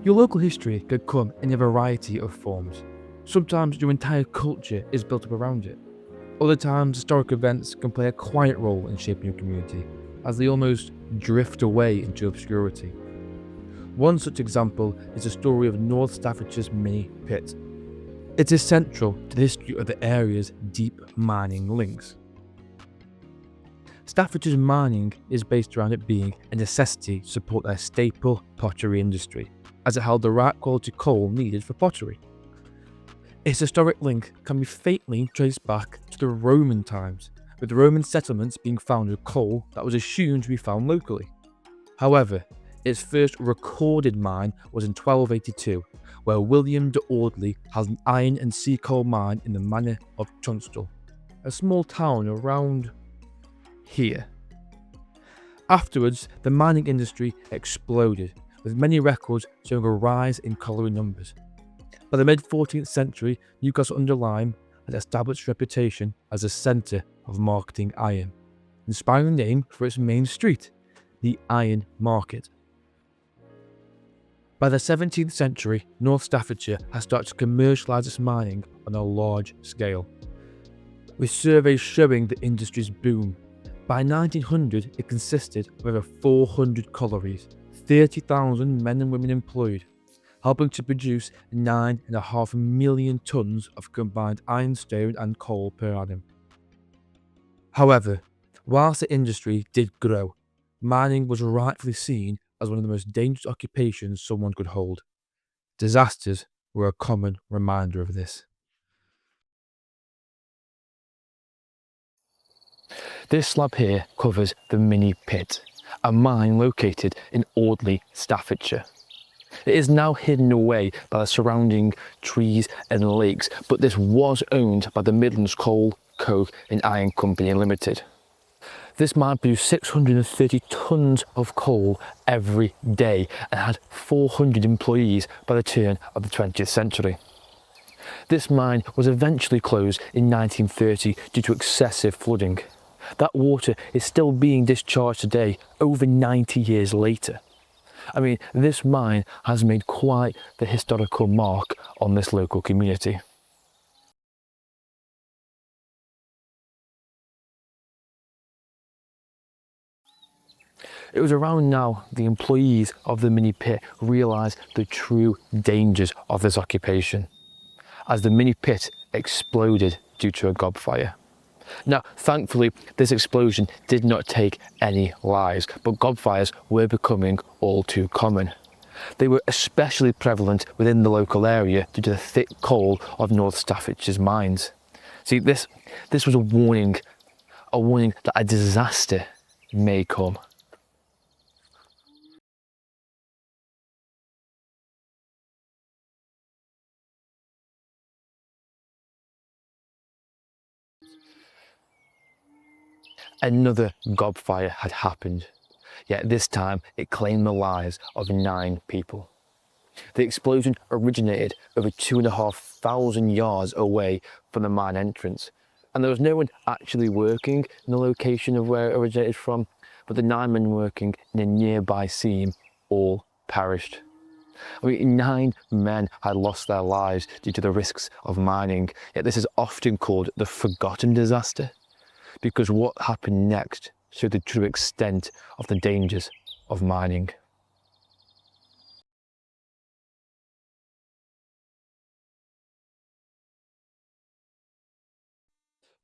Your local history could come in a variety of forms. Sometimes your entire culture is built up around it. Other times, historic events can play a quiet role in shaping your community, as they almost drift away into obscurity. One such example is the story of North Staffordshire's Minnie Pit. It is central to the history of the area's deep mining links. Staffordshire's mining is based around it being a necessity to support their staple pottery industry, as it held the right quality coal needed for pottery. Its historic link can be faintly traced back to the Roman times, with Roman settlements being found with coal that was assumed to be found locally. However, its first recorded mine was in 1282, where William de Audley had an iron and sea coal mine in the manor of Tunstall, a small town around here. Afterwards, the mining industry exploded, with many records showing a rise in colliery numbers. By the mid-14th century, Newcastle-under-Lyme had established its reputation as a centre of marketing iron, inspiring the name for its main street, the Iron Market. By the 17th century, North Staffordshire had started to commercialise its mining on a large scale, with surveys showing the industry's boom. By 1900, it consisted of over 400 collieries, 30,000 men and women employed, helping to produce 9.5 million tonnes of combined ironstone and coal per annum. However, whilst the industry did grow, mining was rightfully seen as one of the most dangerous occupations someone could hold. Disasters were a common reminder of this. This slab here covers the Minnie Pit, a mine located in Audley, Staffordshire. It is now hidden away by the surrounding trees and lakes, but this was owned by the Midlands Coal, Coke and Iron Company Limited. This mine produced 630 tonnes of coal every day and had 400 employees by the turn of the 20th century. This mine was eventually closed in 1930 due to excessive flooding. That water is still being discharged today, over 90 years later. I mean, this mine has made quite the historical mark on this local community. It was around now the employees of the Minnie Pit realised the true dangers of this occupation, as the Minnie Pit exploded due to a gobfire. Now, thankfully, this explosion did not take any lives, but gobfires were becoming all too common. They were especially prevalent within the local area due to the thick coal of North Staffordshire's mines. See, this was a warning that a disaster may come. Another gobfire had happened, yet this time it claimed the lives of 9 people. The explosion originated over 2,500 yards away from the mine entrance, and there was no one actually working in the location of where it originated from, but the 9 men working in a nearby seam all perished. I mean, 9 men had lost their lives due to the risks of mining, yet this is often called the forgotten disaster, because what happened next showed the true extent of the dangers of mining.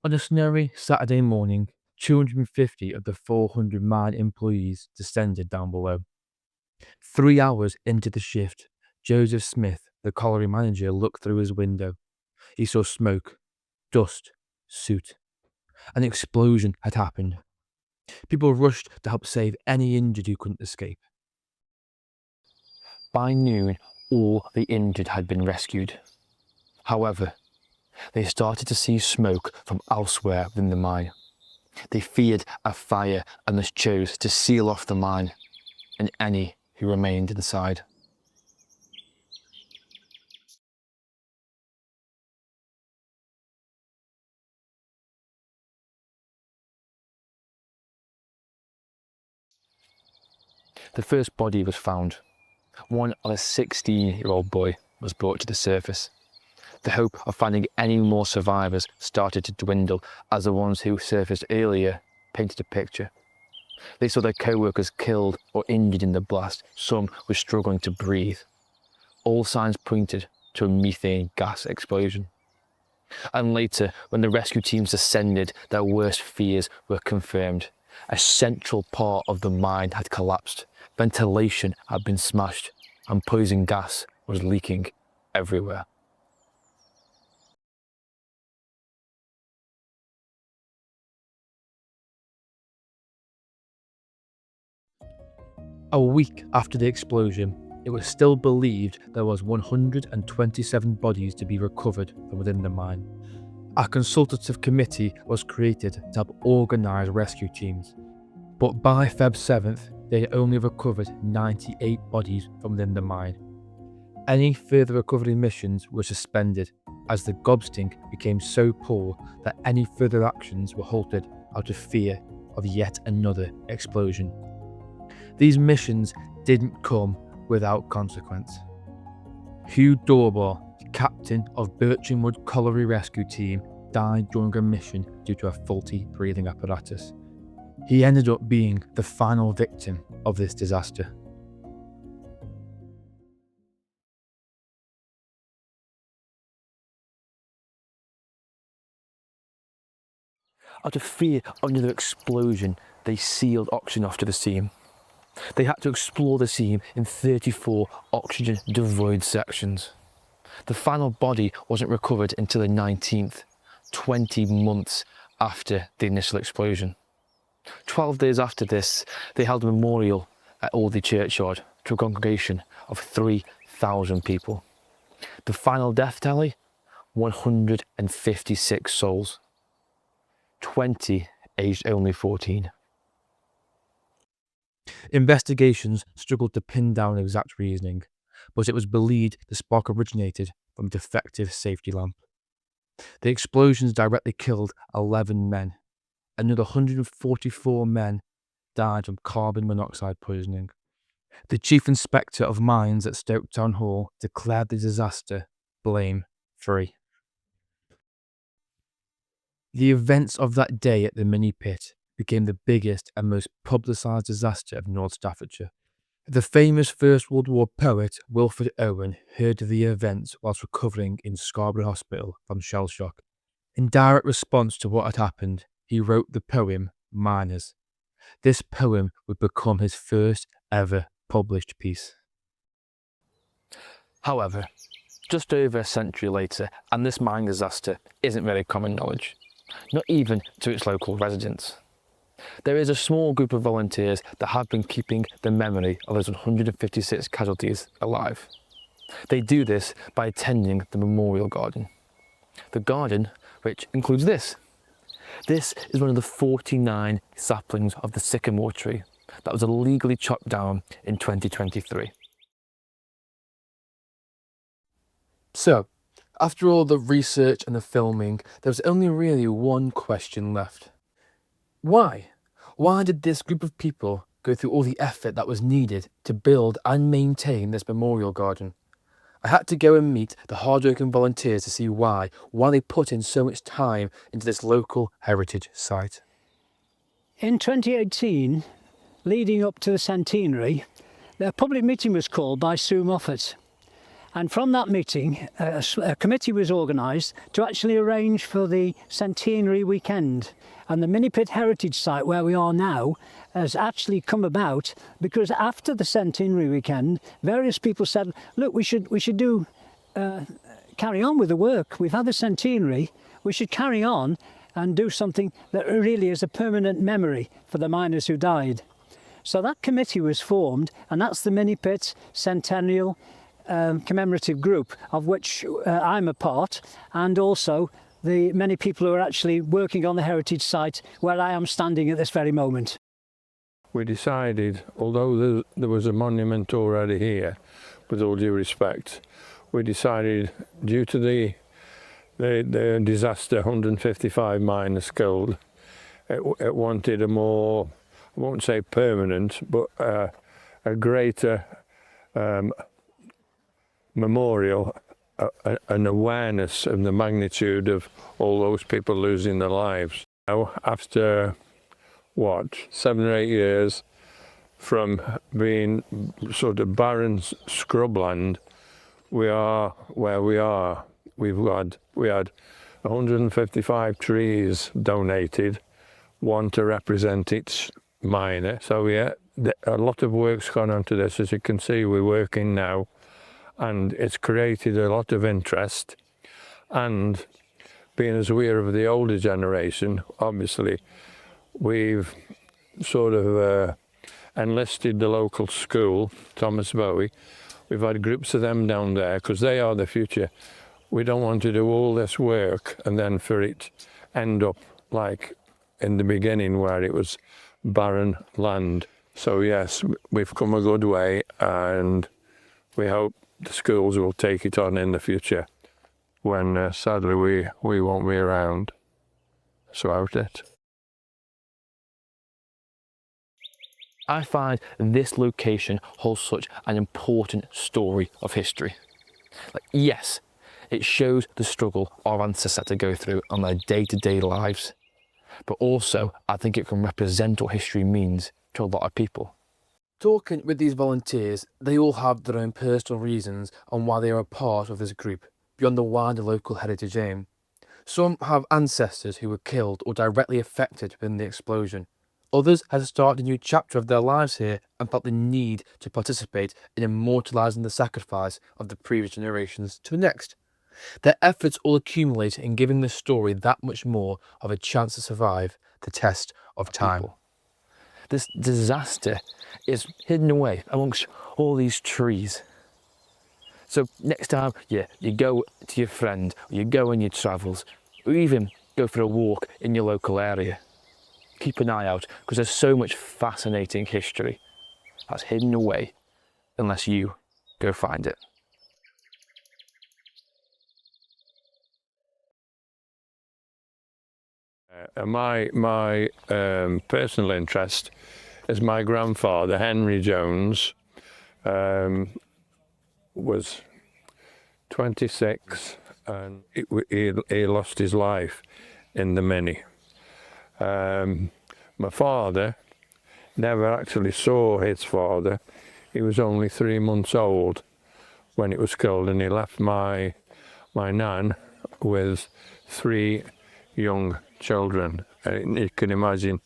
On a snowy Saturday morning, 250 of the 400 mine employees descended down below. 3 hours into the shift, Joseph Smith, the colliery manager, looked through his window. He saw smoke, dust, soot. An explosion had happened. People rushed to help save any injured who couldn't escape. By noon, all the injured had been rescued. However, they started to see smoke from elsewhere within the mine. They feared a fire and thus chose to seal off the mine and any who remained inside. The first body was found. One of a 16-year-old boy was brought to the surface. The hope of finding any more survivors started to dwindle as the ones who surfaced earlier painted a picture. They saw their co-workers killed or injured in the blast. Some were struggling to breathe. All signs pointed to a methane gas explosion. And later, when the rescue teams ascended, their worst fears were confirmed. A central part of the mine had collapsed, ventilation had been smashed, and poison gas was leaking everywhere. A week after the explosion, it was still believed there was 127 bodies to be recovered from within the mine. A consultative committee was created to help organise rescue teams, but by Feb 7th, they only recovered 98 bodies from within the mine. Any further recovery missions were suspended as the gobstink became so poor that any further actions were halted out of fear of yet another explosion. These missions didn't come without consequence. Hugh Dorbar, captain of Birchingwood Colliery Rescue Team, died during a mission due to a faulty breathing apparatus. He ended up being the final victim of this disaster. Out of fear of another explosion, they sealed oxygen off to the seam. They had to explore the seam in 34 oxygen-devoid sections. The final body wasn't recovered until the 19th, 20 months after the initial explosion. 12 days after this, they held a memorial at Aldley Churchyard to a congregation of 3,000 people. The final death tally, 156 souls. 20 aged only 14. Investigations struggled to pin down exact reasoning, but it was believed the spark originated from a defective safety lamp. The explosions directly killed 11 men. Another 144 men died from carbon monoxide poisoning. The Chief Inspector of Mines at Stoke Town Hall declared the disaster blame-free. The events of that day at the Minnie Pit became the biggest and most publicised disaster of North Staffordshire. The famous First World War poet Wilfred Owen heard of the events whilst recovering in Scarborough Hospital from shell shock. In direct response to what had happened, he wrote the poem Miners. This poem would become his first ever published piece. However, just over a century later, and this mine disaster isn't really common knowledge, not even to its local residents. There is a small group of volunteers that have been keeping the memory of those 156 casualties alive. They do this by attending the memorial garden. The garden, which includes this. This is one of the 49 saplings of the sycamore tree that was illegally chopped down in 2023. So, after all the research and the filming, there was only really one question left. Why? Why did this group of people go through all the effort that was needed to build and maintain this memorial garden? I had to go and meet the hard-working volunteers to see why they put in so much time into this local heritage site. In 2018, leading up to the centenary, a public meeting was called by Sue Moffat. And from that meeting, a committee was organised to actually arrange for the centenary weekend. And the Minnie Pit Heritage Site, where we are now, has actually come about because after the centenary weekend, various people said, look, we should carry on with the work. We've had the centenary, we should carry on and do something that really is a permanent memory for the miners who died. So that committee was formed, and that's the Minnie Pit Centennial commemorative group, of which I'm a part, and also the many people who are actually working on the heritage site where I am standing at this very moment. We decided, although there was a monument already here, with all due respect, we decided, due to the disaster, 155 miners killed, it wanted a more, I won't say permanent, but a greater memorial, an awareness of the magnitude of all those people losing their lives. Now, after, 7 or 8 years from being sort of barren scrubland, we are where we are. We had 155 trees donated, one to represent each miner. So yeah, a lot of work's gone onto this. As you can see, we're working now, and it's created a lot of interest. And being as we're of the older generation, obviously, we've sort of enlisted the local school, Thomas Bowie. We've had groups of them down there because they are the future. We don't want to do all this work and then for it end up like in the beginning where it was barren land. So yes, we've come a good way, and we hope the schools will take it on in the future when sadly we won't be around. So out it. I find this location holds such an important story of history. Yes, it shows the struggle our ancestors had to go through on their day-to-day lives, but also I think it can represent what history means to a lot of people. Talking with these volunteers, they all have their own personal reasons on why they are a part of this group, beyond the wider local heritage aim. Some have ancestors who were killed or directly affected within the explosion. Others had started a new chapter of their lives here and felt the need to participate in immortalising the sacrifice of the previous generations to the next. Their efforts all accumulate in giving the story that much more of a chance to survive the test of time. This disaster is hidden away amongst all these trees. So next time you go to your friend, or you go on your travels, or even go for a walk in your local area, keep an eye out, because there's so much fascinating history that's hidden away unless you go find it. My personal interest is my grandfather, Henry Jones, was 26 and he lost his life in the Minnie. My father never actually saw his father. He was only 3 months old when it was killed, and he left my nan with 3 young children. And you can imagine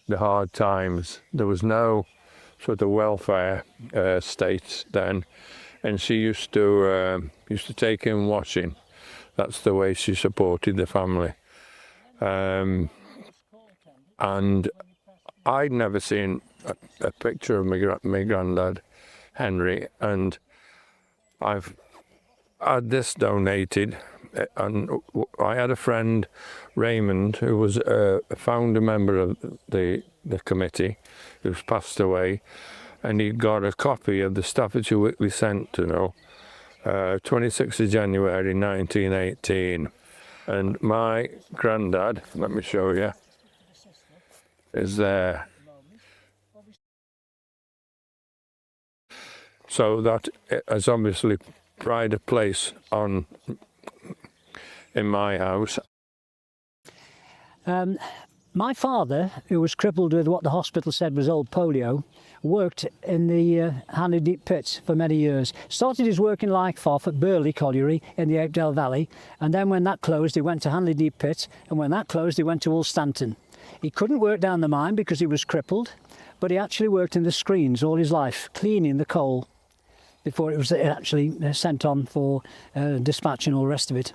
the hard times. There was no sort of welfare state then, and she used to take him washing. That's the way she supported the family. And I'd never seen a picture of my granddad, Henry, and I've had this donated. And I had a friend, Raymond, who was a founder member of the committee, who's passed away, and he got a copy of the Staffordshire Weekly Sentinel, 26th of January 1918. And my granddad, let me show you, is there. So that has obviously pride of place in my house. My father, who was crippled with what the hospital said was old polio, worked in the Hanley Deep Pit for many years. Started his work in Lykeforth at Burley Colliery in the Apedale Valley, and then when that closed he went to Hanley Deep Pit, and when that closed he went to Ulstanton. He couldn't work down the mine because he was crippled, but he actually worked in the screens all his life, cleaning the coal before it was actually sent on for dispatch and all the rest of it.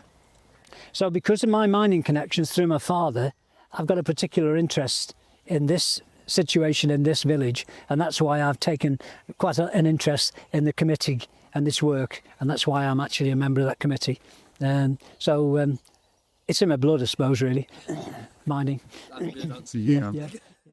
So because of my mining connections through my father, I've got a particular interest in this situation in this village, and that's why I've taken quite an interest in the committee and this work, and that's why I'm actually a member of that committee. So it's in my blood, I suppose, really, mining. That's good, that's, yeah.